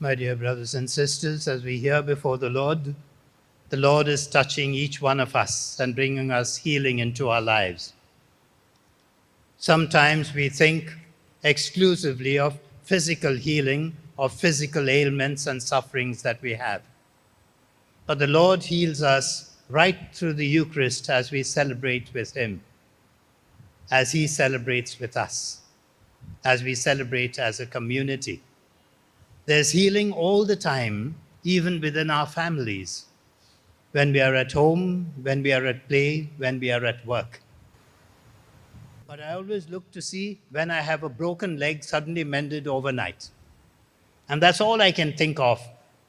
My dear brothers and sisters, as we hear before the Lord is touching each one of us and bringing us healing into our lives. Sometimes we think exclusively of physical healing, of physical ailments and sufferings that we have. But the Lord heals us right through the Eucharist as we celebrate with Him, as He celebrates with us, as we celebrate as a community. There's healing all the time, even within our families, when we are at home, when we are at play, when we are at work. But I always look to see when I have a broken leg suddenly mended overnight. And that's all I can think of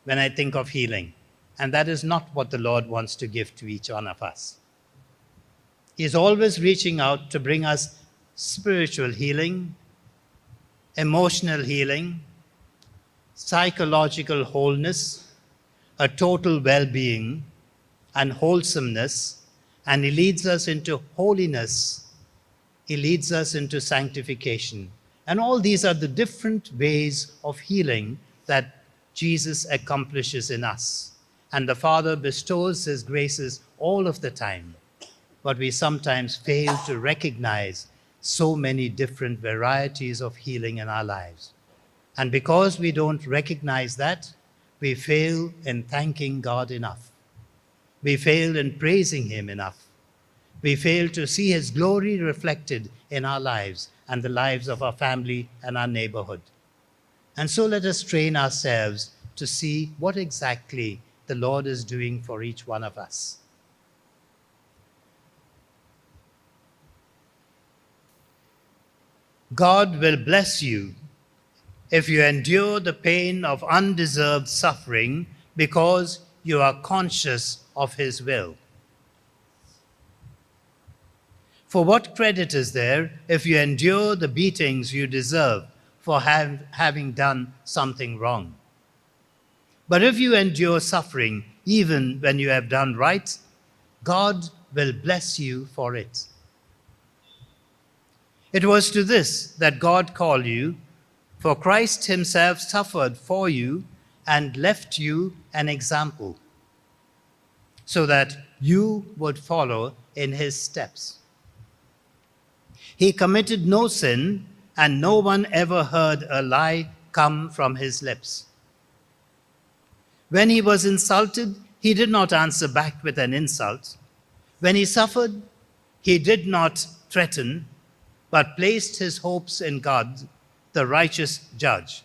when I think of healing. And that is not what the Lord wants to give to each one of us. He is always reaching out to bring us spiritual healing, emotional healing, psychological wholeness, a total well-being, and wholesomeness, and He leads us into holiness. He leads us into sanctification. And all these are the different ways of healing that Jesus accomplishes in us. And the Father bestows His graces all of the time. But we sometimes fail to recognize so many different varieties of healing in our lives. And because we don't recognize that, we fail in thanking God enough. We fail in praising Him enough. We fail to see His glory reflected in our lives and the lives of our family and our neighborhood. And so let us train ourselves to see what exactly the Lord is doing for each one of us. God will bless you if you endure the pain of undeserved suffering because you are conscious of His will. For what credit is there if you endure the beatings you deserve for having done something wrong? But if you endure suffering even when you have done right, God will bless you for it. It was to this that God called you, for Christ Himself suffered for you and left you an example, so that you would follow in His steps. He committed no sin, and no one ever heard a lie come from His lips. When He was insulted, He did not answer back with an insult. When He suffered, He did not threaten, but placed His hopes in God, the righteous judge.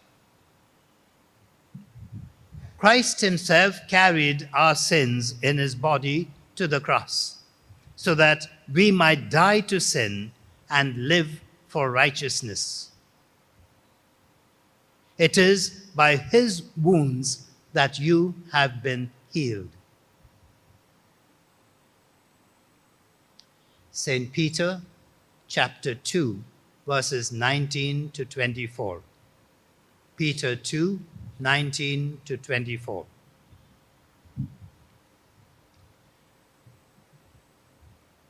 Christ Himself carried our sins in His body to the cross, so that we might die to sin and live for righteousness. It is by His wounds that you have been healed. St. Peter, chapter 2, verses 19 to 24. Peter 2, 19 to 24.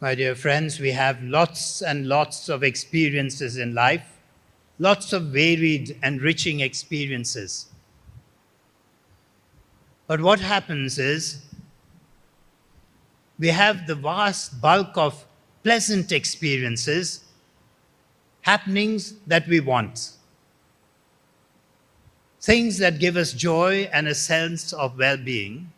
My dear friends, we have lots and lots of experiences in life, lots of varied, enriching experiences. But what happens is, we have the vast bulk of pleasant experiences, happenings that we want, things that give us joy and a sense of well-being.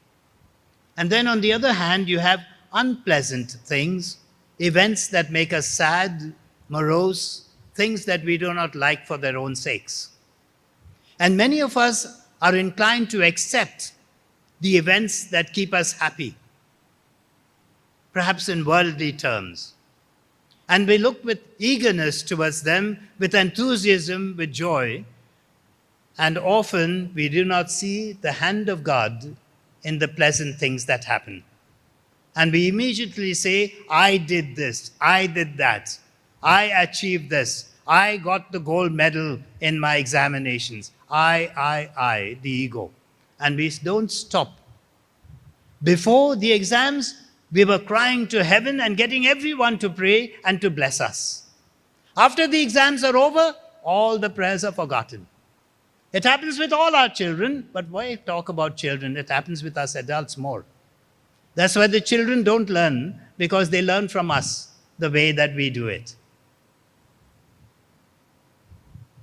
And then on the other hand, you have unpleasant things, events that make us sad, morose, things that we do not like for their own sakes. And many of us are inclined to accept the events that keep us happy, perhaps in worldly terms. And we look with eagerness towards them, with enthusiasm, with joy. And often we do not see the hand of God in the pleasant things that happen. And we immediately say, I did this, I did that, I achieved this, I got the gold medal in my examinations. I, the ego. And we don't stop. Before the exams, we were crying to heaven and getting everyone to pray and to bless us. After the exams are over, all the prayers are forgotten. It happens with all our children, but why talk about children? It happens with us adults more. That's why the children don't learn, because they learn from us the way that we do it.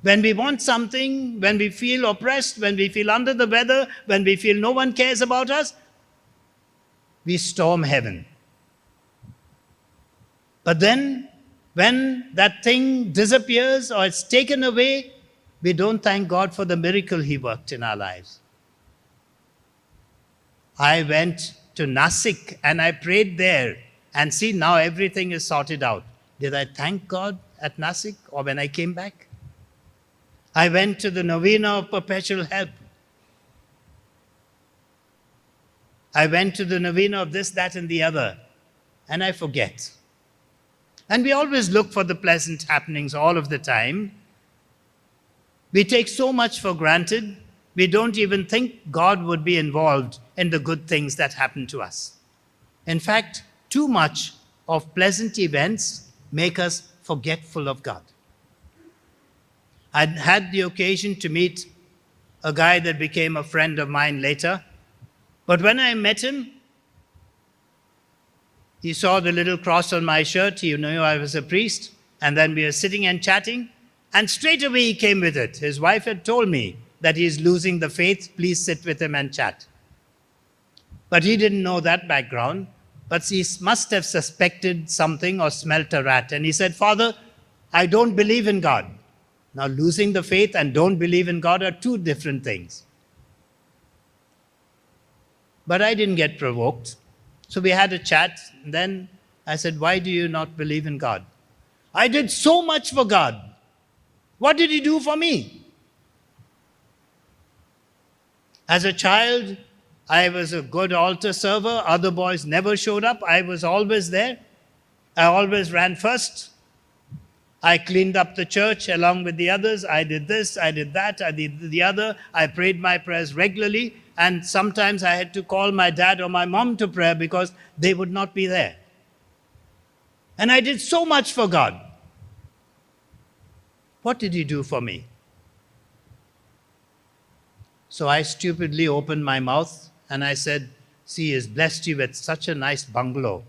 When we want something, when we feel oppressed, when we feel under the weather, when we feel no one cares about us, we storm heaven. But then, when that thing disappears or it's taken away, we don't thank God for the miracle He worked in our lives. I went to Nasik and I prayed there, and see, now everything is sorted out. Did I thank God at Nasik or when I came back? I went to the novena of perpetual help. I went to the novena of this, that, and the other, and I forget. And we always look for the pleasant happenings all of the time. We take so much for granted, we don't even think God would be involved in the good things that happen to us. In fact, too much of pleasant events make us forgetful of God. I had the occasion to meet a guy that became a friend of mine later, but when I met him, he saw the little cross on my shirt, he knew I was a priest, and then we were sitting and chatting, and straight away he came with it. His wife had told me that he is losing the faith, please sit with him and chat. But he didn't know that background, but he must have suspected something or smelt a rat. And he said, Father, I don't believe in God. Now, losing the faith and don't believe in God are two different things. But I didn't get provoked. So we had a chat, and then I said, why do you not believe in God? I did so much for God. What did He do for me? As a child, I was a good altar server. Other boys never showed up. I was always there. I always ran first. I cleaned up the church along with the others. I did this, I did that, I did the other. I prayed my prayers regularly. And sometimes I had to call my dad or my mom to prayer because they would not be there. And I did so much for God. What did He do for me? So I stupidly opened my mouth and I said, see, He has blessed you with such a nice bungalow.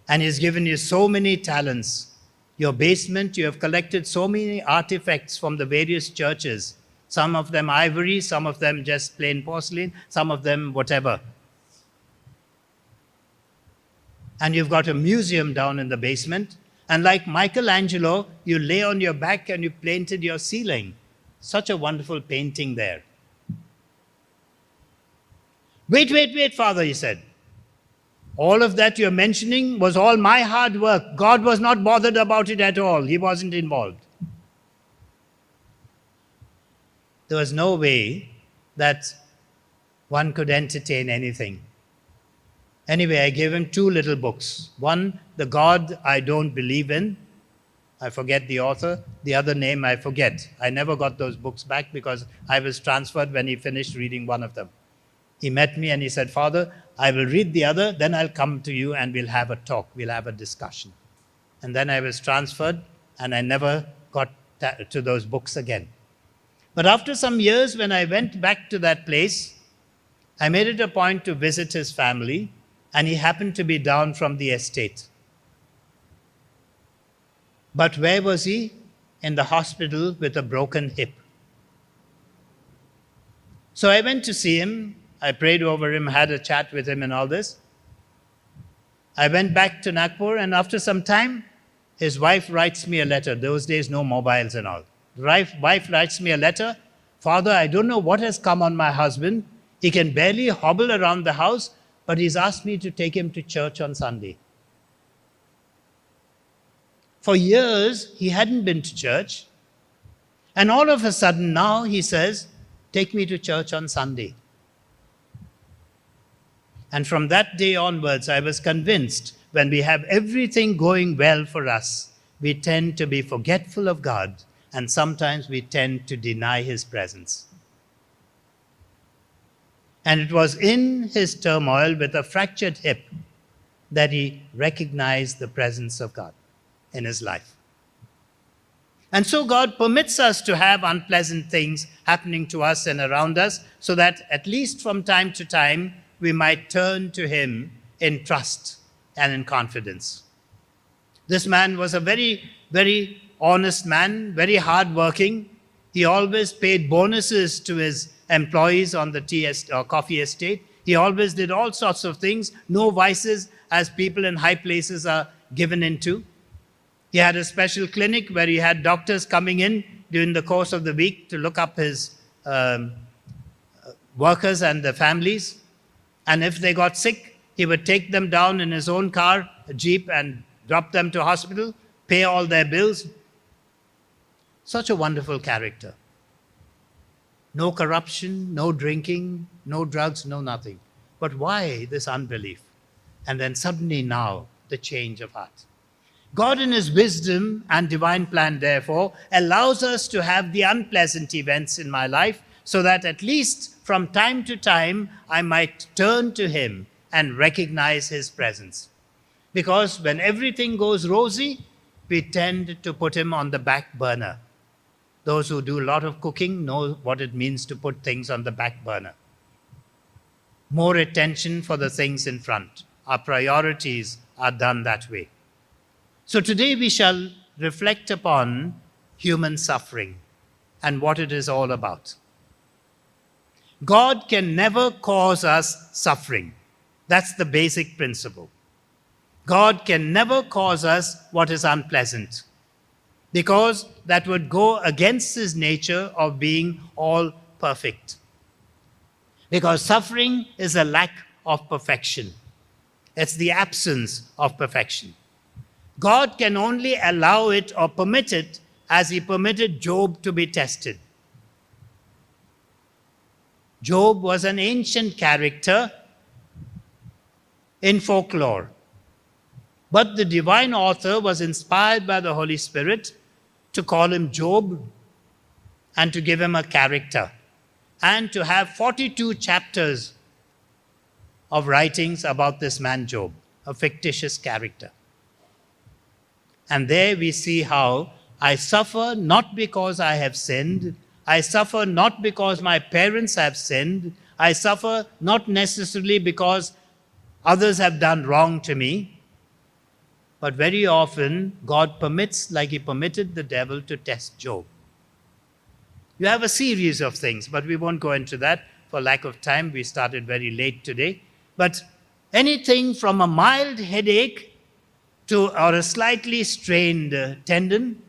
And He's given you so many talents. Your basement, you have collected so many artifacts from the various churches. Some of them ivory, some of them just plain porcelain, some of them whatever. And you've got a museum down in the basement. And like Michelangelo, you lay on your back and you painted your ceiling. Such a wonderful painting there. Wait, Father, he said. All of that you're mentioning was all my hard work. God was not bothered about it at all. He wasn't involved. There was no way that one could entertain anything. Anyway, I gave him 2 little books. One, The God I Don't Believe In. I forget the author. The other name I forget. I never got those books back because I was transferred when he finished reading one of them. He met me and he said, Father, I will read the other, then I'll come to you and we'll have a talk, we'll have a discussion. And then I was transferred and I never got to those books again. But after some years, when I went back to that place, I made it a point to visit his family, and he happened to be down from the estate. But where was he? In the hospital with a broken hip. So I went to see him. I prayed over him, had a chat with him and all this. I went back to Nagpur, and after some time, his wife writes me a letter. Those days, no mobiles and all. The wife writes me a letter. Father, I don't know what has come on my husband. He can barely hobble around the house, but he's asked me to take him to church on Sunday. For years, he hadn't been to church. And all of a sudden now he says, take me to church on Sunday. And from that day onwards, I was convinced when we have everything going well for us, we tend to be forgetful of God, and sometimes we tend to deny His presence. And it was in his turmoil with a fractured hip that he recognized the presence of God in his life. And so God permits us to have unpleasant things happening to us and around us, so that at least from time to time we might turn to him in trust and in confidence. This man was a very, very honest man, very hardworking. He always paid bonuses to his employees on the tea or coffee estate. He always did all sorts of things, no vices as people in high places are given into. He had a special clinic where he had doctors coming in during the course of the week to look up his workers and their families. And if they got sick, he would take them down in his own car, a jeep, and drop them to hospital, pay all their bills. Such a wonderful character. No corruption, no drinking, no drugs, no nothing. But why this unbelief? And then suddenly now, the change of heart. God in his wisdom and divine plan, therefore, allows us to have the unpleasant events in my life, so that at least from time to time, I might turn to him and recognize his presence. Because when everything goes rosy, we tend to put him on the back burner. Those who do a lot of cooking know what it means to put things on the back burner. More attention for the things in front. Our priorities are done that way. So today we shall reflect upon human suffering and what it is all about. God can never cause us suffering. That's the basic principle. God can never cause us what is unpleasant, because that would go against his nature of being all perfect. Because suffering is a lack of perfection. It's the absence of perfection. God can only allow it or permit it as he permitted Job to be tested. Job was an ancient character in folklore. But the divine author was inspired by the Holy Spirit to call him Job and to give him a character and to have 42 chapters of writings about this man Job, a fictitious character. And there we see how I suffer not because I have sinned. I suffer not because my parents have sinned. I suffer not necessarily because others have done wrong to me. But very often, God permits, like he permitted the devil to test Job. You have a series of things, but we won't go into that for lack of time. We started very late today. But anything from a mild headache or a slightly strained tendon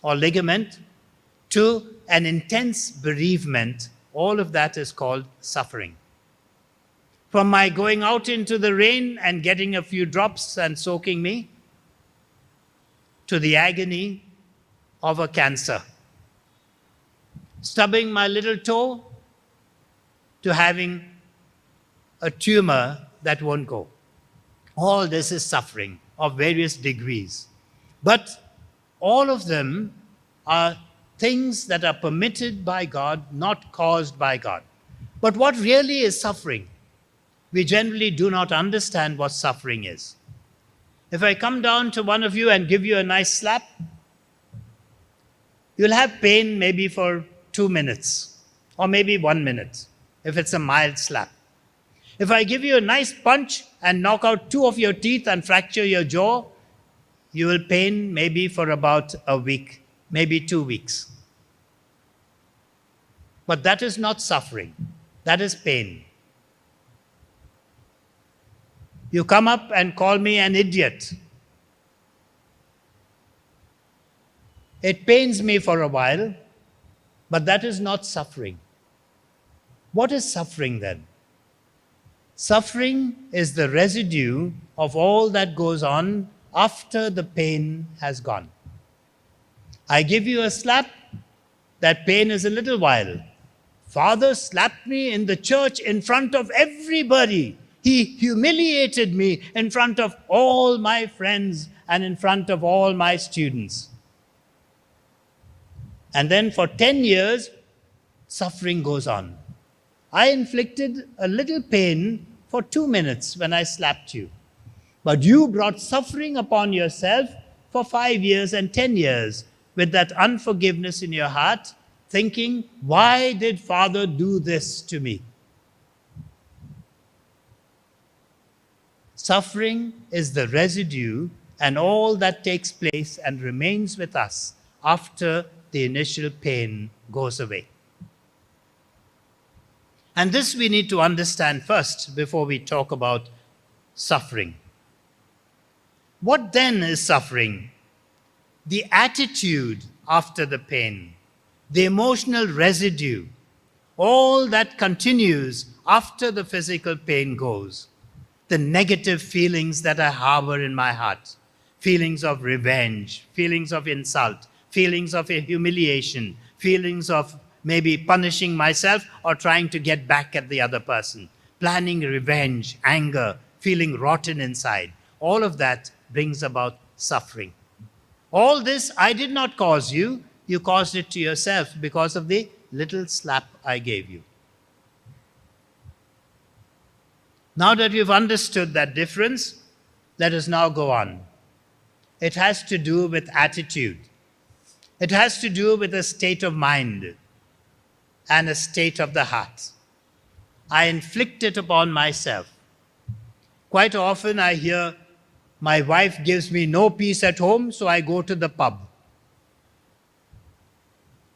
or ligament to an intense bereavement, all of that is called suffering. From my going out into the rain and getting a few drops and soaking me, to the agony of a cancer. Stubbing my little toe, to having a tumor that won't go. All this is suffering of various degrees. But all of them are things that are permitted by God, not caused by God. But what really is suffering? We generally do not understand what suffering is. If I come down to one of you and give you a nice slap, you'll have pain maybe for 2 minutes or maybe 1 minute if it's a mild slap. If I give you a nice punch and knock out 2 of your teeth and fracture your jaw, you will pain maybe for about a week, maybe 2 weeks. But that is not suffering. That is pain. You come up and call me an idiot. It pains me for a while, but that is not suffering. What is suffering then? Suffering is the residue of all that goes on after the pain has gone. I give you a slap, that pain is a little while. Father slapped me in the church in front of everybody. He humiliated me in front of all my friends and in front of all my students. And then for 10 years, suffering goes on. I inflicted a little pain for 2 minutes when I slapped you. But you brought suffering upon yourself for 5 years and 10 years with that unforgiveness in your heart, thinking, why did Father do this to me? Suffering is the residue and all that takes place and remains with us after the initial pain goes away. And this we need to understand first before we talk about suffering. What then is suffering? The attitude after the pain, the emotional residue, all that continues after the physical pain goes. The negative feelings that I harbor in my heart, feelings of revenge, feelings of insult, feelings of humiliation, feelings of maybe punishing myself or trying to get back at the other person, planning revenge, anger, feeling rotten inside. All of that brings about suffering. All this I did not cause you, you caused it to yourself because of the little slap I gave you. Now that we've understood that difference, let us now go on. It has to do with attitude. It has to do with a state of mind and a state of the heart. I inflict it upon myself. Quite often I hear, my wife gives me no peace at home, so I go to the pub.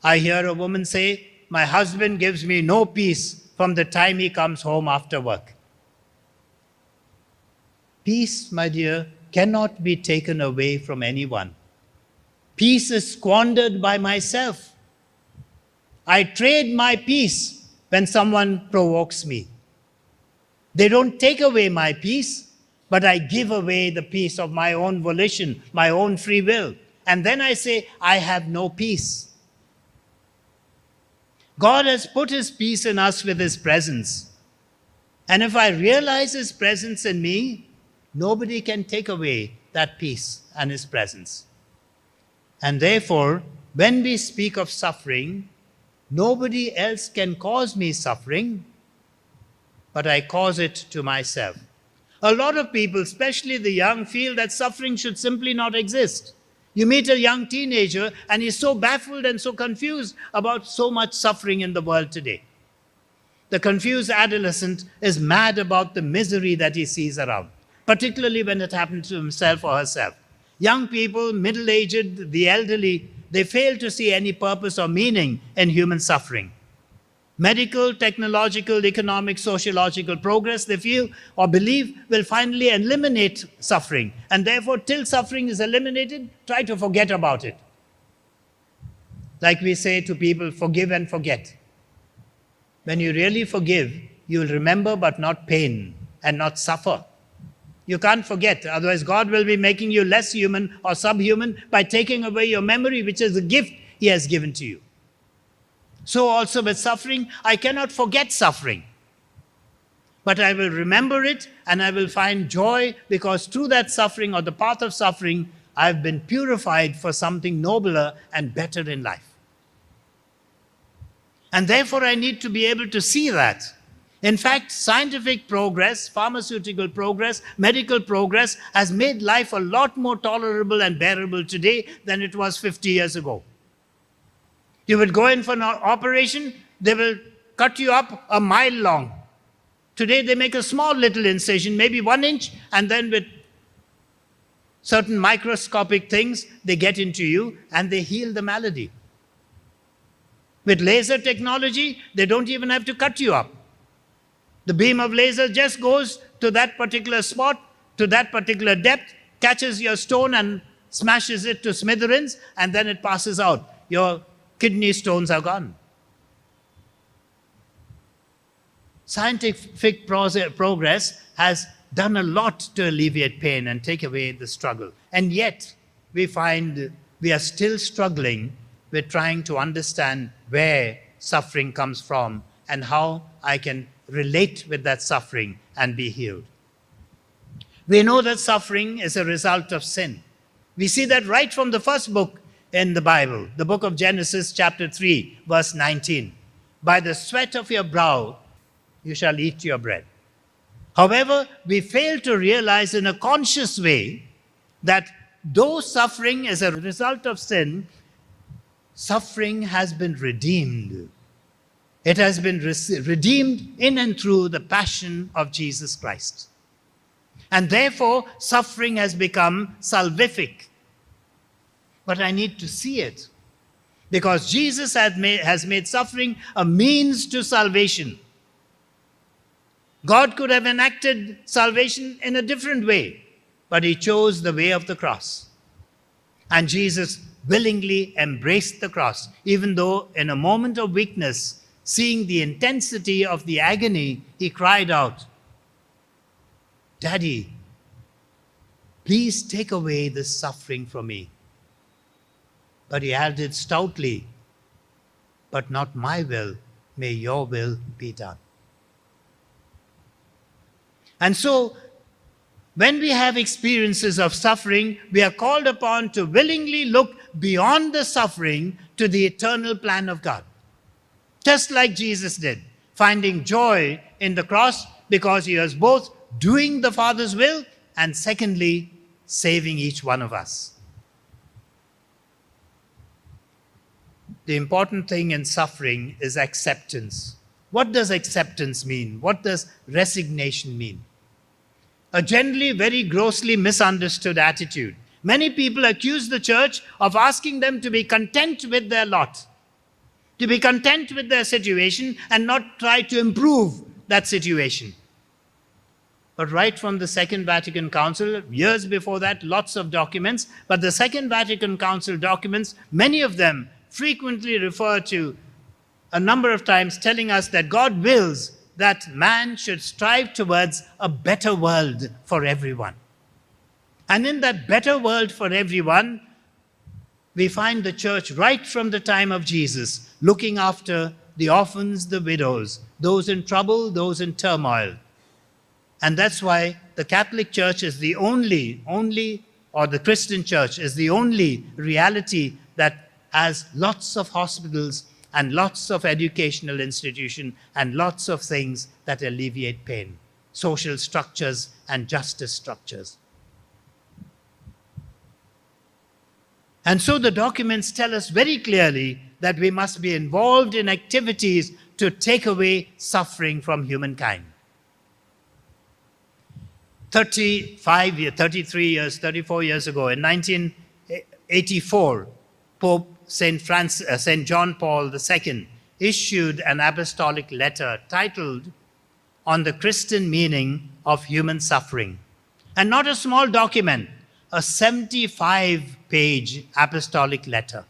I hear a woman say, my husband gives me no peace from the time he comes home after work. Peace, my dear, cannot be taken away from anyone. Peace is squandered by myself. I trade my peace when someone provokes me. They don't take away my peace, but I give away the peace of my own volition, my own free will. And then I say, I have no peace. God has put His peace in us with His presence. And if I realize His presence in me, nobody can take away that peace and His presence. And therefore, when we speak of suffering, nobody else can cause me suffering, but I cause it to myself. A lot of people, especially the young, feel that suffering should simply not exist. You meet a young teenager and he's so baffled and so confused about so much suffering in the world today. The confused adolescent is mad about the misery that he sees around, particularly when it happens to himself or herself. Young people, middle-aged, the elderly, they fail to see any purpose or meaning in human suffering. Medical, technological, economic, sociological progress, they feel or believe, will finally eliminate suffering. And therefore, till suffering is eliminated, try to forget about it. Like we say to people, forgive and forget. When you really forgive, you will remember but not pain and not suffer. You can't forget, otherwise God will be making you less human or subhuman by taking away your memory, which is a gift He has given to you. So also with suffering, I cannot forget suffering. But I will remember it and I will find joy because through that suffering or the path of suffering, I have been purified for something nobler and better in life. And therefore I need to be able to see that. In fact, scientific progress, pharmaceutical progress, medical progress has made life a lot more tolerable and bearable today than it was 50 years ago. You would go in for an operation, they will cut you up a mile long. Today they make a small little incision, maybe 1 inch, and then with certain microscopic things, they get into you and they heal the malady. With laser technology, they don't even have to cut you up. The beam of laser just goes to that particular spot, to that particular depth, catches your stone and smashes it to smithereens, and then it passes out. Your kidney stones are gone. Scientific progress has done a lot to alleviate pain and take away the struggle. And yet, we find we are still struggling with trying to understand where suffering comes from and how I can relate with that suffering and be healed. We know that suffering is a result of sin. We see that right from the first book in the Bible, the book of Genesis, chapter 3, verse 19. By the sweat of your brow, you shall eat your bread. However, we fail to realize in a conscious way that though suffering is a result of sin, suffering has been redeemed. It has been redeemed in and through the passion of Jesus Christ. And therefore, suffering has become salvific. But I need to see it, because Jesus has made suffering a means to salvation. God could have enacted salvation in a different way, but he chose the way of the cross. And Jesus willingly embraced the cross, even though in a moment of weakness, seeing the intensity of the agony, he cried out, "Daddy, please take away this suffering from me." But he added stoutly, "But not my will, may your will be done." And so, when we have experiences of suffering, we are called upon to willingly look beyond the suffering to the eternal plan of God. Just like Jesus did, finding joy in the cross because he was both doing the Father's will and secondly, saving each one of us. The important thing in suffering is acceptance. What does acceptance mean? What does resignation mean? A generally very grossly misunderstood attitude. Many people accuse the church of asking them to be content with their lot, to be content with their situation and not try to improve that situation. But right from the Second Vatican Council, years before that, lots of documents, but the Second Vatican Council documents, many of them frequently refer to a number of times telling us that God wills that man should strive towards a better world for everyone. And in that better world for everyone, we find the church right from the time of Jesus looking after the orphans, the widows, those in trouble, those in turmoil. And that's why the Catholic Church is the only, or the Christian Church is the only reality that has lots of hospitals and lots of educational institutions and lots of things that alleviate pain, social structures and justice structures. And so the documents tell us very clearly that we must be involved in activities to take away suffering from humankind. 34 years ago, in 1984, Pope St. John Paul II issued an apostolic letter titled "On the Christian Meaning of Human Suffering." And not a small document, a 75-page apostolic letter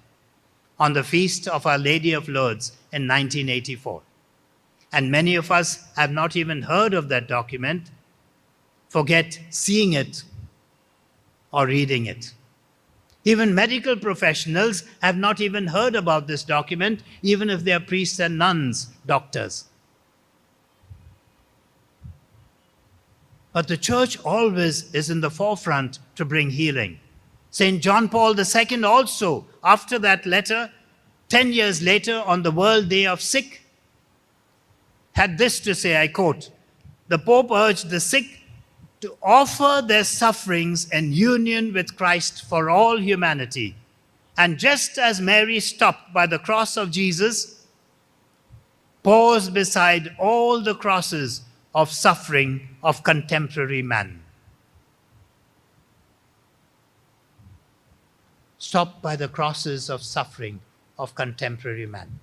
on the feast of Our Lady of Lourdes in 1984. And many of us have not even heard of that document, forget seeing it or reading it. Even medical professionals have not even heard about this document, even if they are priests and nuns, doctors. But the church always is in the forefront to bring healing. St. John Paul II also, after that letter, 10 years later, on the World Day of Sick, had this to say, I quote, "The Pope urged the sick to offer their sufferings in union with Christ for all humanity. And just as Mary stopped by the cross of Jesus, paused beside all the crosses of suffering of contemporary man." Stop by the crosses of suffering of contemporary man.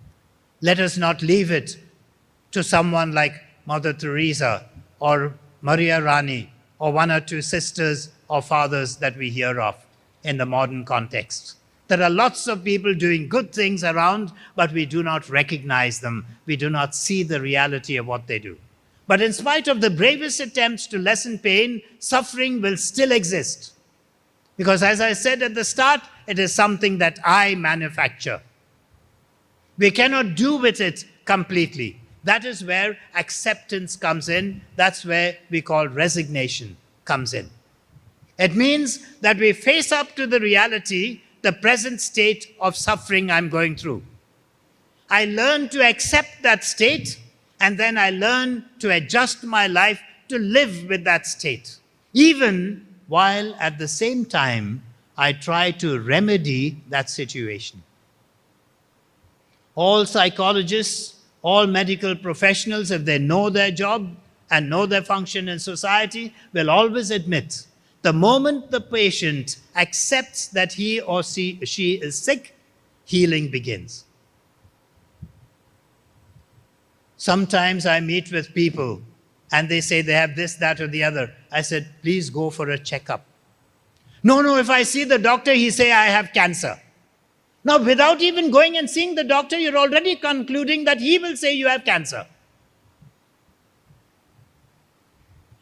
Let us not leave it to someone like Mother Teresa or Maria Rani or one or two sisters or fathers that we hear of in the modern context. There are lots of people doing good things around, but we do not recognize them. We do not see the reality of what they do. But in spite of the bravest attempts to lessen pain, suffering will still exist. Because as I said at the start, it is something that I manufacture. We cannot do with it completely. That is where acceptance comes in. That's where we call resignation comes in. It means that we face up to the reality, the present state of suffering I'm going through. I learn to accept that state, and then I learn to adjust my life to live with that state, even while at the same time I try to remedy that situation. All psychologists, all medical professionals, if they know their job and know their function in society, will always admit the moment the patient accepts that he or she is sick, healing begins. Sometimes I meet with people and they say they have this, that, or the other. I said, please go for a checkup. No, if I see the doctor, he say I have cancer. Now, without even going and seeing the doctor, you're already concluding that he will say you have cancer.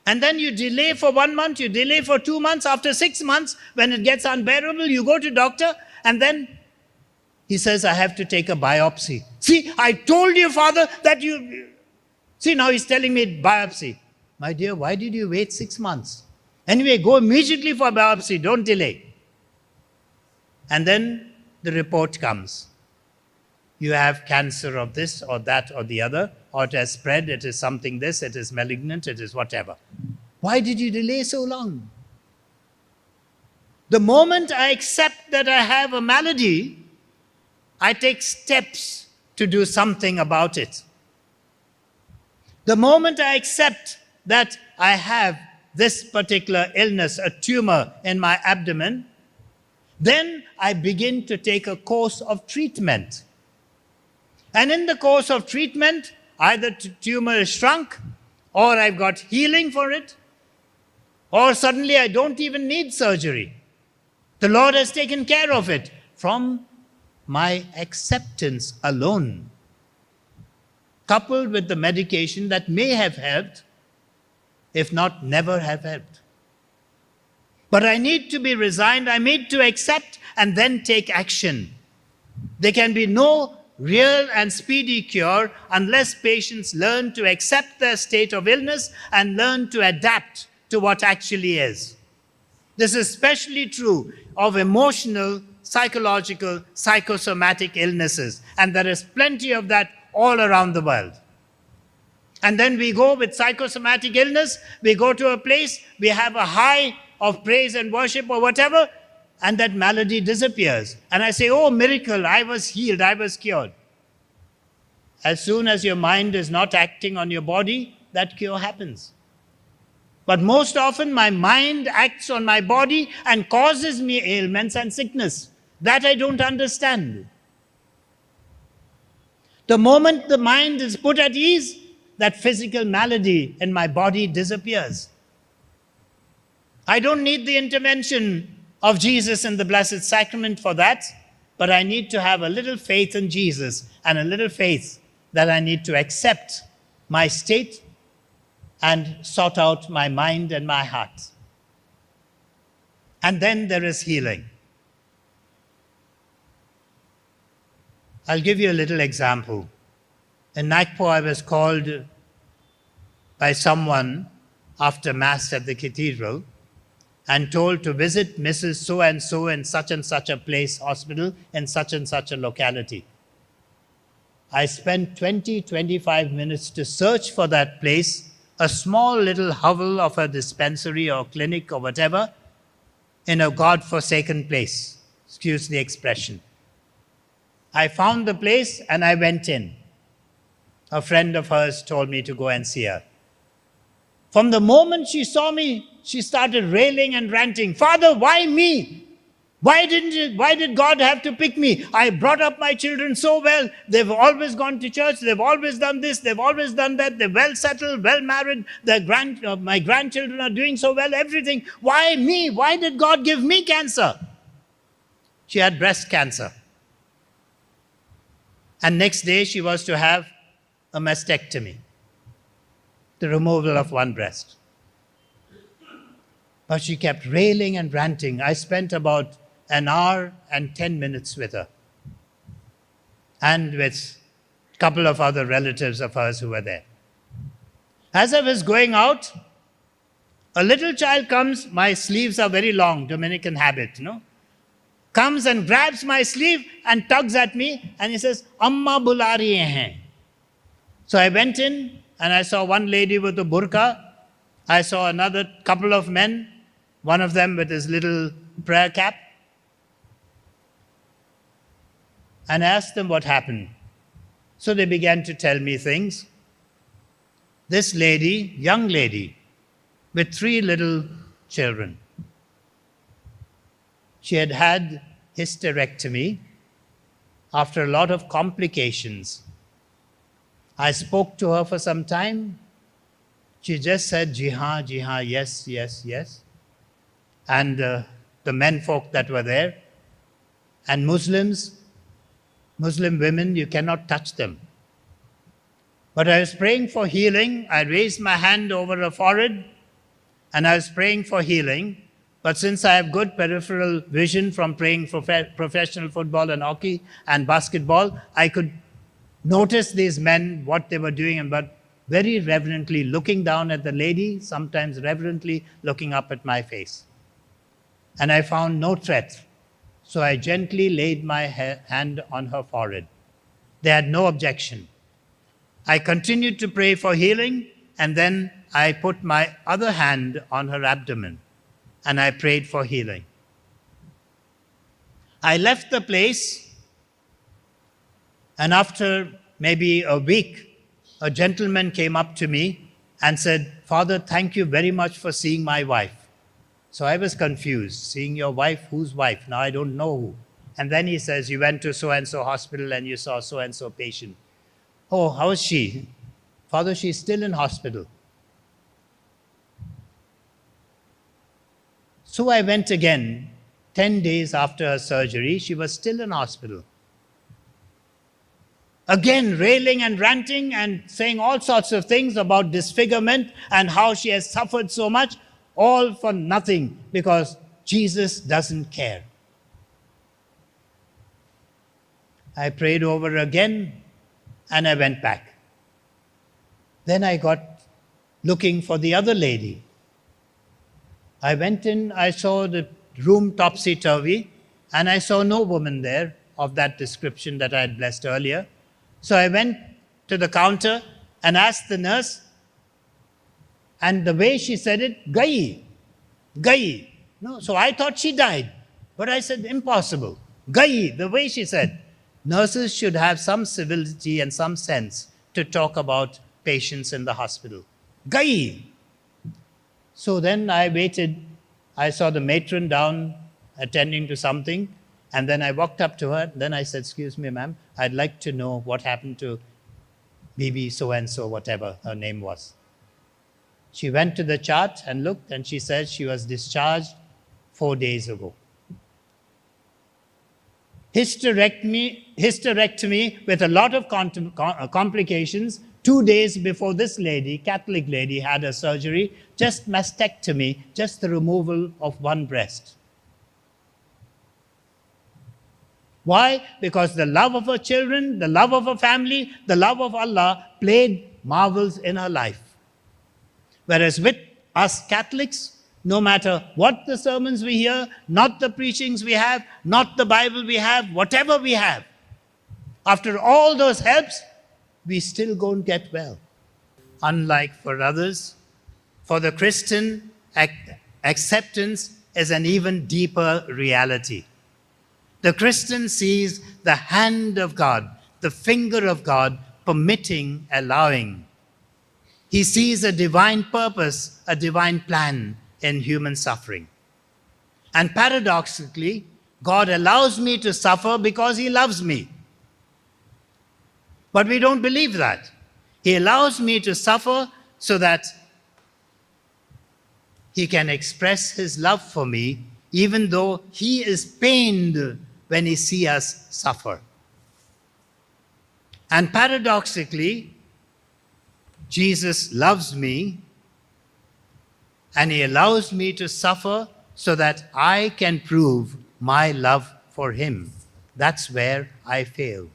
And then you delay for 1 month, you delay for 2 months. After 6 months, when it gets unbearable, you go to doctor, and then he says, I have to take a biopsy. See, I told you, Father, that you... See, now he's telling me biopsy. My dear, why did you wait 6 months? Anyway, go immediately for biopsy, don't delay. And then the report comes. You have cancer of this or that or the other, or it has spread, it is something this, it is malignant, it is whatever. Why did you delay so long? The moment I accept that I have a malady, I take steps to do something about it. The moment I accept that I have this particular illness, a tumor in my abdomen, then I begin to take a course of treatment. And in the course of treatment, either the tumor is shrunk, or I've got healing for it, or suddenly I don't even need surgery. The Lord has taken care of it from my acceptance alone, coupled with the medication that may have helped, if not never have helped. But I need to be resigned, I need to accept and then take action. There can be no real and speedy cure unless patients learn to accept their state of illness and learn to adapt to what actually is. This is especially true of emotional, psychological, psychosomatic illnesses, and there is plenty of that all around the world. And then we go with psychosomatic illness, we go to a place, we have a high of praise and worship or whatever, and that malady disappears. And I say, oh, miracle, I was healed, I was cured. As soon as your mind is not acting on your body, that cure happens. But most often my mind acts on my body and causes me ailments and sickness. That I don't understand. The moment the mind is put at ease, that physical malady in my body disappears. I don't need the intervention of Jesus in the Blessed Sacrament for that, but I need to have a little faith in Jesus and a little faith that I need to accept my state and sort out my mind and my heart. And then there is healing. I'll give you a little example. In Nagpur, I was called by someone after Mass at the cathedral and told to visit Mrs. So-and-so in such and such a place, hospital, in such and such a locality. I spent 20-25 minutes to search for that place, a small little hovel of a dispensary or clinic or whatever, in a God-forsaken place. Excuse the expression. I found the place and I went in. A friend of hers told me to go and see her. From the moment she saw me, she started railing and ranting. Father, why me? Why did God have to pick me? I brought up my children so well. They've always gone to church. They've always done this. They've always done that. They're well settled, well married. My grandchildren are doing so well, everything. Why me? Why did God give me cancer? She had breast cancer. And next day she was to have a mastectomy, the removal of one breast. But she kept railing and ranting. I spent about an hour and 10 minutes with her, and with a couple of other relatives of hers who were there. As I was going out, a little child comes, my sleeves are very long, Dominican habit, comes and grabs my sleeve and tugs at me, and he says, Amma bula rahi hain. So I went in and I saw one lady with a burqa. I saw another couple of men, one of them with his little prayer cap. And I asked them what happened. So they began to tell me things. This lady, young lady, with 3 little children, she had had hysterectomy after a lot of complications. I spoke to her for some time. She just said, ji haan, yes, yes, yes. And the men folk that were there, and Muslim women, you cannot touch them. But I was praying for healing. I raised my hand over her forehead, and I was praying for healing. But since I have good peripheral vision from playing professional football and hockey and basketball, I could notice these men, what they were doing, but very reverently looking down at the lady, sometimes reverently looking up at my face. And I found no threat. So I gently laid my hand on her forehead. They had no objection. I continued to pray for healing, and then I put my other hand on her abdomen, and I prayed for healing. I left the place, and after maybe a week, a gentleman came up to me and said, "Father, thank you very much for seeing my wife." So I was confused. Seeing your wife? Whose wife? Now I don't know who. And then he says, "You went to so-and-so hospital and you saw so-and-so patient." "Oh, how is she?" "Father, she's still in hospital." So I went again. 10 days after her surgery, she was still in hospital. Again, railing and ranting and saying all sorts of things about disfigurement and how she has suffered so much, all for nothing, because Jesus doesn't care. I prayed over again, and I went back. Then I got looking for the other lady. I went in, I saw the room topsy-turvy, and I saw no woman there of that description that I had blessed earlier. So I went to the counter and asked the nurse, and the way she said it, Gai. No, so I thought she died. But I said, impossible. Gai, the way she said. Nurses should have some civility and some sense to talk about patients in the hospital. Gai. So then I waited. I saw the matron down attending to something, and then I walked up to her. Then I said, "Excuse me, ma'am, I'd like to know what happened to Bibi so-and-so, whatever her name was." She went to the chart and looked, and she said she was discharged 4 days ago. Hysterectomy with a lot of complications. 2 days before this lady, Catholic lady, had her surgery, just mastectomy, just the removal of one breast. Why? Because the love of her children, the love of her family, the love of Allah played marvels in her life. Whereas with us Catholics, no matter what the sermons we hear, not the preachings we have, not the Bible we have, whatever we have, after all those helps, we still don't get well. Unlike for others, for the Christian, acceptance is an even deeper reality. The Christian sees the hand of God, the finger of God, permitting, allowing. He sees a divine purpose, a divine plan in human suffering. And paradoxically, God allows me to suffer because He loves me. But we don't believe that. He allows me to suffer so that He can express His love for me, even though He is pained when He sees us suffer. And paradoxically, Jesus loves me, and He allows me to suffer so that I can prove my love for Him. That's where I fail.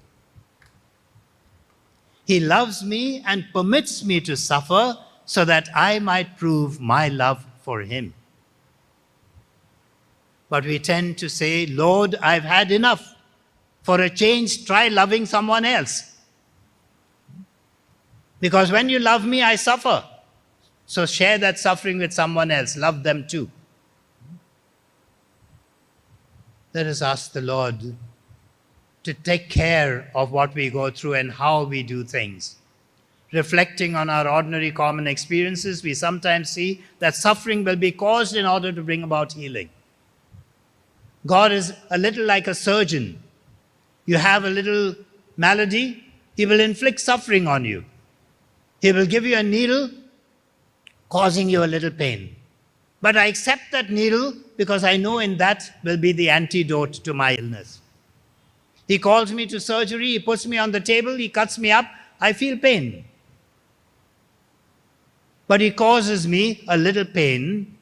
He loves me and permits me to suffer so that I might prove my love for Him. But we tend to say, "Lord, I've had enough. For a change, try loving someone else. Because when you love me, I suffer. So share that suffering with someone else. Love them too." Let us ask the Lord to take care of what we go through and how we do things. Reflecting on our ordinary common experiences, we sometimes see that suffering will be caused in order to bring about healing. God is a little like a surgeon. You have a little malady, he will inflict suffering on you. He will give you a needle, causing you a little pain. But I accept that needle because I know in that will be the antidote to my illness. He calls me to surgery, he puts me on the table, he cuts me up, I feel pain. But he causes me a little pain.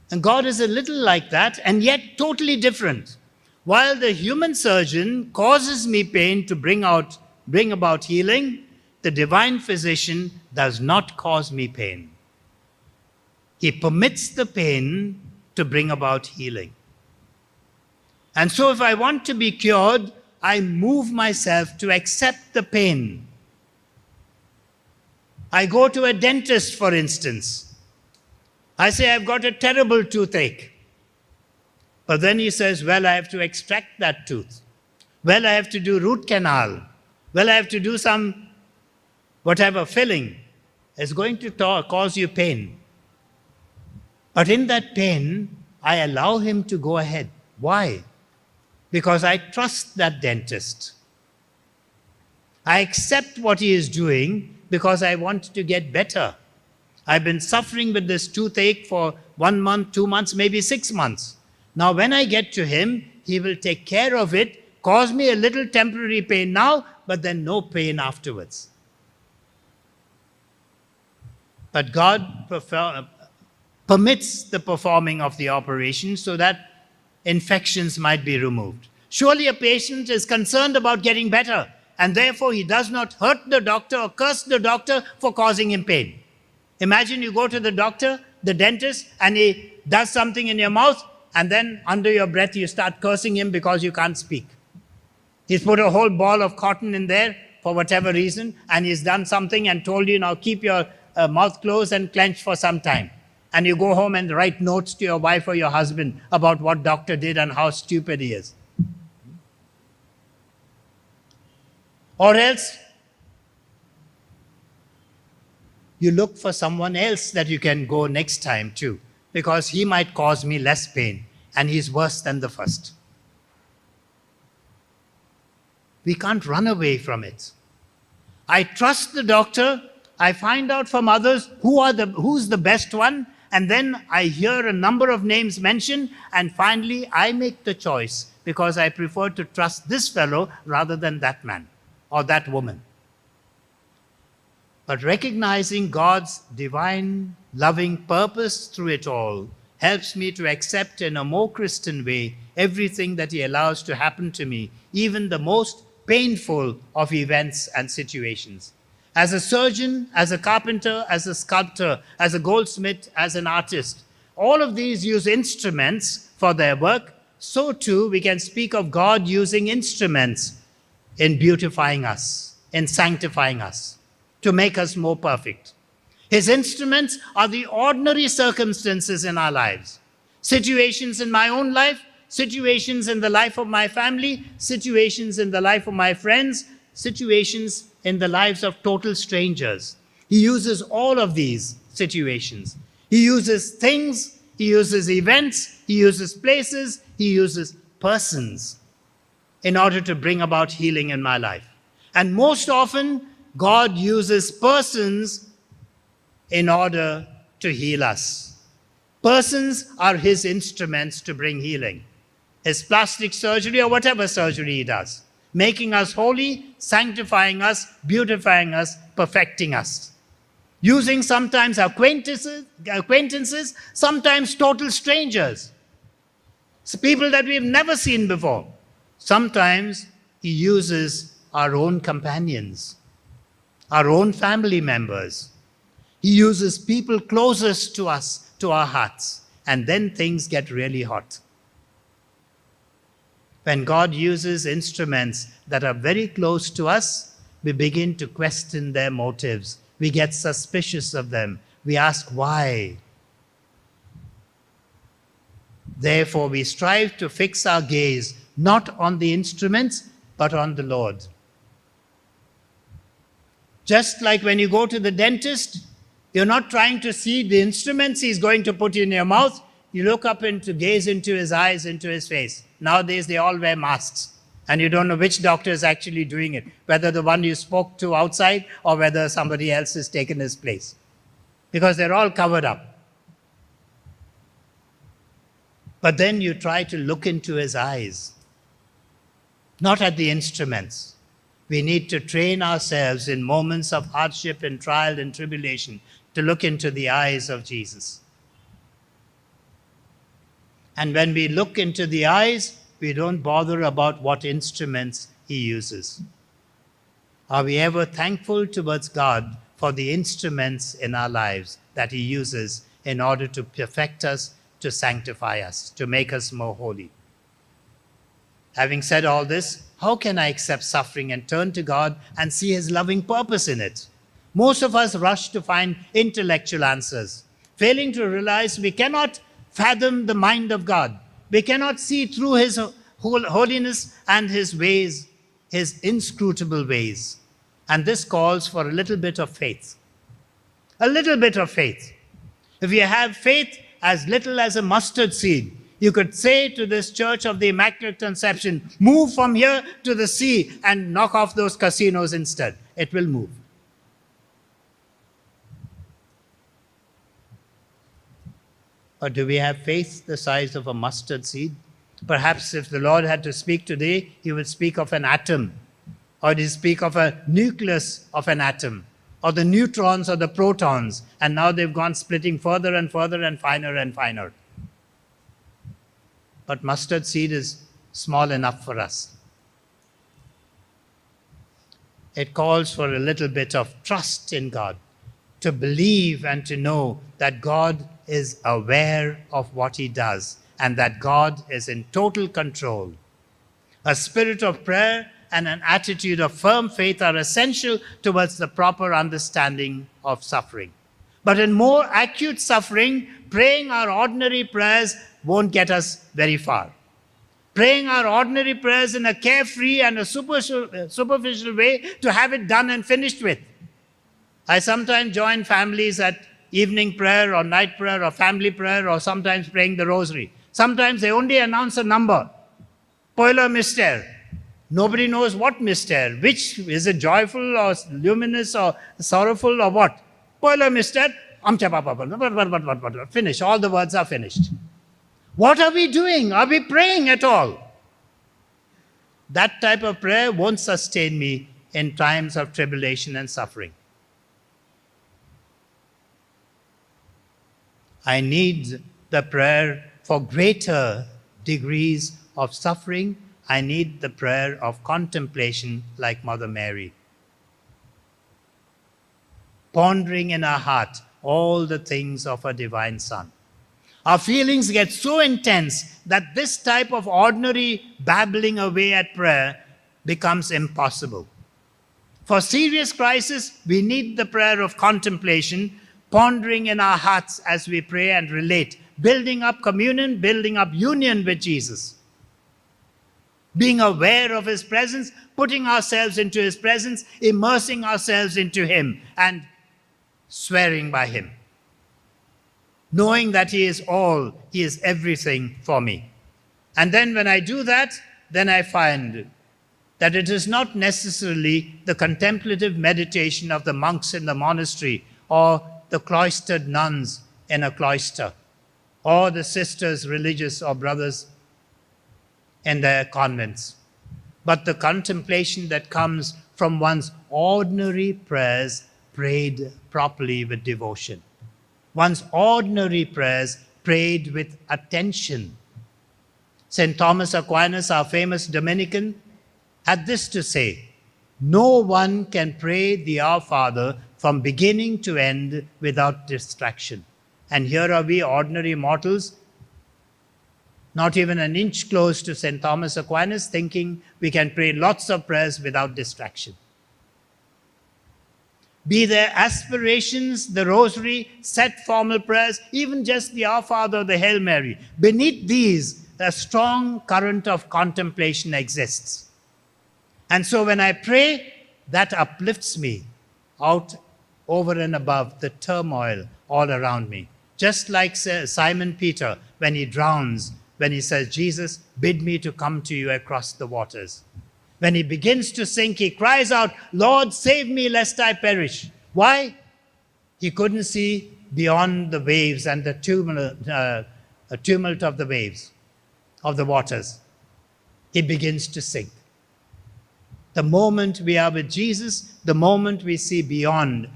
And God is a little like that, and yet totally different. While the human surgeon causes me pain to bring about healing, the divine physician does not cause me pain. He permits the pain to bring about healing. And so if I want to be cured, I move myself to accept the pain. I go to a dentist, for instance. I say, I've got a terrible toothache. But then he says, well, I have to extract that tooth. Well, I have to do root canal. Well, I have to do some whatever filling. It's going to cause you pain. But in that pain, I allow him to go ahead. Why? Because I trust that dentist. I accept what he is doing because I want to get better. I've been suffering with this toothache for 1 month, 2 months, maybe 6 months. Now when I get to him, he will take care of it, cause me a little temporary pain now, but then no pain afterwards. But God permits the performing of the operation so that infections might be removed. Surely a patient is concerned about getting better, and therefore he does not hurt the doctor or curse the doctor for causing him pain. Imagine you go to the doctor, the dentist, and he does something in your mouth, and then under your breath you start cursing him because you can't speak. He's put a whole ball of cotton in there for whatever reason, and he's done something and told you, now keep your mouth closed and clenched for some time. And you go home and write notes to your wife or your husband about what doctor did and how stupid he is. Or else, you look for someone else that you can go next time to, because he might cause me less pain, and he's worse than the first. We can't run away from it. I trust the doctor, I find out from others who's the best one, and then I hear a number of names mentioned, and finally I make the choice because I prefer to trust this fellow rather than that man or that woman. But recognizing God's divine, loving purpose through it all helps me to accept in a more Christian way everything that he allows to happen to me, even the most painful of events and situations. As a surgeon, as a carpenter, as a sculptor, as a goldsmith, as an artist, all of these use instruments for their work. So too, we can speak of God using instruments in beautifying us, in sanctifying us, to make us more perfect. His instruments are the ordinary circumstances in our lives. Situations in my own life, situations in the life of my family, situations in the life of my friends, situations in the lives of total strangers. He uses all of these situations. He uses things, he uses events, he uses places, he uses persons in order to bring about healing in my life. And most often, God uses persons in order to heal us. Persons are his instruments to bring healing. His plastic surgery or whatever surgery he does, making us holy, sanctifying us, beautifying us, perfecting us. Using sometimes acquaintances, sometimes total strangers. So people that we've never seen before. Sometimes he uses our own companions, our own family members. He uses people closest to us, to our hearts, and then things get really hot. When God uses instruments that are very close to us, we begin to question their motives. We get suspicious of them. We ask why. Therefore, we strive to fix our gaze not on the instruments, but on the Lord. Just like when you go to the dentist, you're not trying to see the instruments he's going to put in your mouth. You look up and to gaze into his eyes, into his face. Nowadays, they all wear masks. And you don't know which doctor is actually doing it, whether the one you spoke to outside or whether somebody else has taken his place. Because they're all covered up. But then you try to look into his eyes, not at the instruments. We need to train ourselves in moments of hardship and trial and tribulation to look into the eyes of Jesus. And when we look into the eyes, we don't bother about what instruments he uses. Are we ever thankful towards God for the instruments in our lives that he uses in order to perfect us, to sanctify us, to make us more holy? Having said all this, how can I accept suffering and turn to God and see his loving purpose in it? Most of us rush to find intellectual answers, failing to realize we cannot fathom the mind of God. We cannot see through his holiness and his ways, his inscrutable ways. And this calls for a little bit of faith. A little bit of faith. If you have faith as little as a mustard seed, you could say to this Church of the Immaculate Conception, move from here to the sea and knock off those casinos instead. It will move. Or do we have faith the size of a mustard seed? Perhaps if the Lord had to speak today, he would speak of an atom, or he'd speak of a nucleus of an atom, or the neutrons or the protons, and now they've gone splitting further and further and finer and finer. But mustard seed is small enough for us. It calls for a little bit of trust in God, to believe and to know that God is aware of what he does and that God is in total control. A spirit of prayer and an attitude of firm faith are essential towards the proper understanding of suffering. But in more acute suffering, praying our ordinary prayers won't get us very far. Praying our ordinary prayers in a carefree and a superficial way to have it done and finished with. I sometimes join families at evening prayer or night prayer or family prayer or sometimes praying the rosary. Sometimes they only announce a number. Poiler Mister. Nobody knows what Mister. Which is it, joyful or luminous or sorrowful or what? Poiler Mister. Finish. All the words are finished. What are we doing? Are we praying at all? That type of prayer won't sustain me in times of tribulation and suffering. I need the prayer for greater degrees of suffering. I need the prayer of contemplation like Mother Mary. Pondering in our heart all the things of our divine Son. Our feelings get so intense that this type of ordinary babbling away at prayer becomes impossible. For serious crisis, we need the prayer of contemplation, pondering in our hearts as we pray and relate, building up communion, building up union with Jesus. Being aware of his presence, putting ourselves into his presence, immersing ourselves into him, and swearing by him. Knowing that he is all, he is everything for me. And then when I do that, then I find that it is not necessarily the contemplative meditation of the monks in the monastery or the cloistered nuns in a cloister, or the sisters, religious or brothers in their convents, but the contemplation that comes from one's ordinary prayers prayed properly with devotion. One's ordinary prayers prayed with attention. St. Thomas Aquinas, our famous Dominican, had this to say: no one can pray the Our Father from beginning to end without distraction. And here are we, ordinary mortals, not even an inch close to St. Thomas Aquinas, thinking we can pray lots of prayers without distraction. Be their aspirations, the rosary, set formal prayers, even just the Our Father, the Hail Mary. Beneath these, a strong current of contemplation exists. And so when I pray, that uplifts me out over and above the turmoil all around me. Just like Simon Peter, when he drowns, when he says, Jesus, bid me to come to you across the waters. When he begins to sink, he cries out, Lord, save me lest I perish. Why? He couldn't see beyond the waves and the tumult of the waves, of the waters. He begins to sink. The moment we are with Jesus, the moment we see beyond,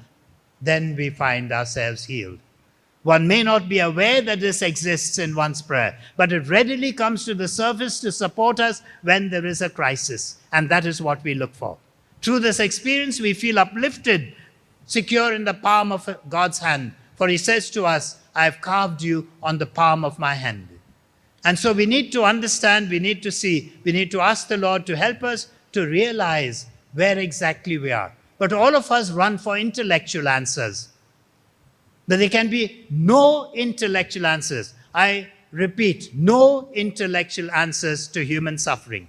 then we find ourselves healed. One may not be aware that this exists in one's prayer, but it readily comes to the surface to support us when there is a crisis, and that is what we look for. Through this experience, we feel uplifted, secure in the palm of God's hand, for he says to us, I have carved you on the palm of my hand. And so we need to understand, we need to see, we need to ask the Lord to help us to realize where exactly we are. But all of us run for intellectual answers. But there can be no intellectual answers. I repeat, no intellectual answers to human suffering.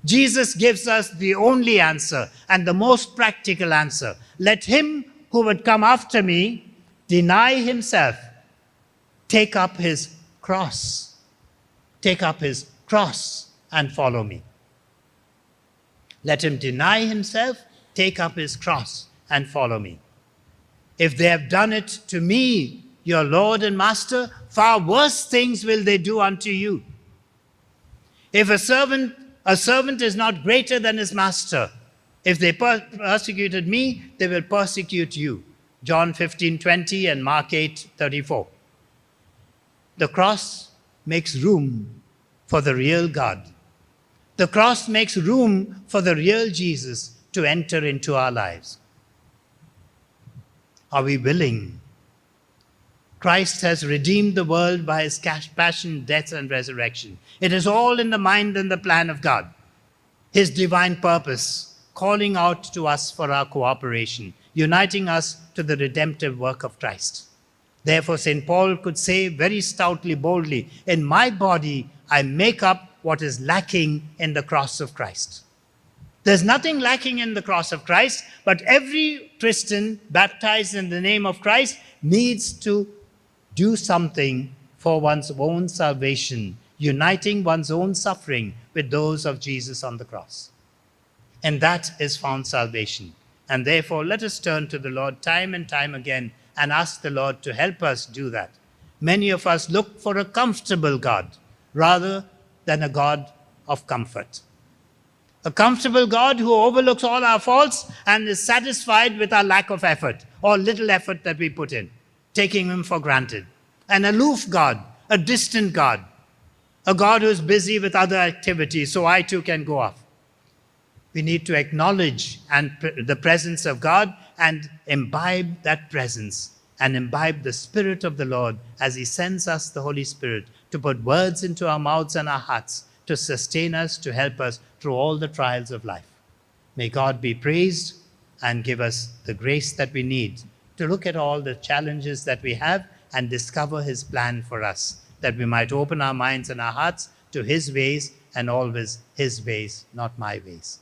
Jesus gives us the only answer and the most practical answer. Let him who would come after me deny himself, take up his cross. Take up his cross and follow me. Let him deny himself, take up his cross and follow me. If they have done it to me, your Lord and Master, far worse things will they do unto you. If a servant is not greater than his master. If they persecuted me, they will persecute you. John 15:20 and Mark 8:34. The cross makes room for the real God. The cross makes room for the real Jesus to enter into our lives. Are we willing? Christ has redeemed the world by his passion, death, and resurrection. It is all in the mind and the plan of God. His divine purpose, calling out to us for our cooperation, uniting us to the redemptive work of Christ. Therefore, St. Paul could say very stoutly, boldly, in my body I make up what is lacking in the cross of Christ. There's nothing lacking in the cross of Christ, but every Christian baptized in the name of Christ needs to do something for one's own salvation, uniting one's own suffering with those of Jesus on the cross. And that is found salvation. And therefore, let us turn to the Lord time and time again and ask the Lord to help us do that. Many of us look for a comfortable God rather than a God of comfort. A comfortable God who overlooks all our faults and is satisfied with our lack of effort or little effort that we put in, taking him for granted. An aloof God, a distant God, a God who is busy with other activities, so I too can go off. We need to acknowledge the presence of God and imbibe that presence and imbibe the Spirit of the Lord as he sends us the Holy Spirit to put words into our mouths and our hearts, to sustain us, to help us through all the trials of life. May God be praised and give us the grace that we need to look at all the challenges that we have and discover his plan for us, that we might open our minds and our hearts to his ways and always his ways, not my ways.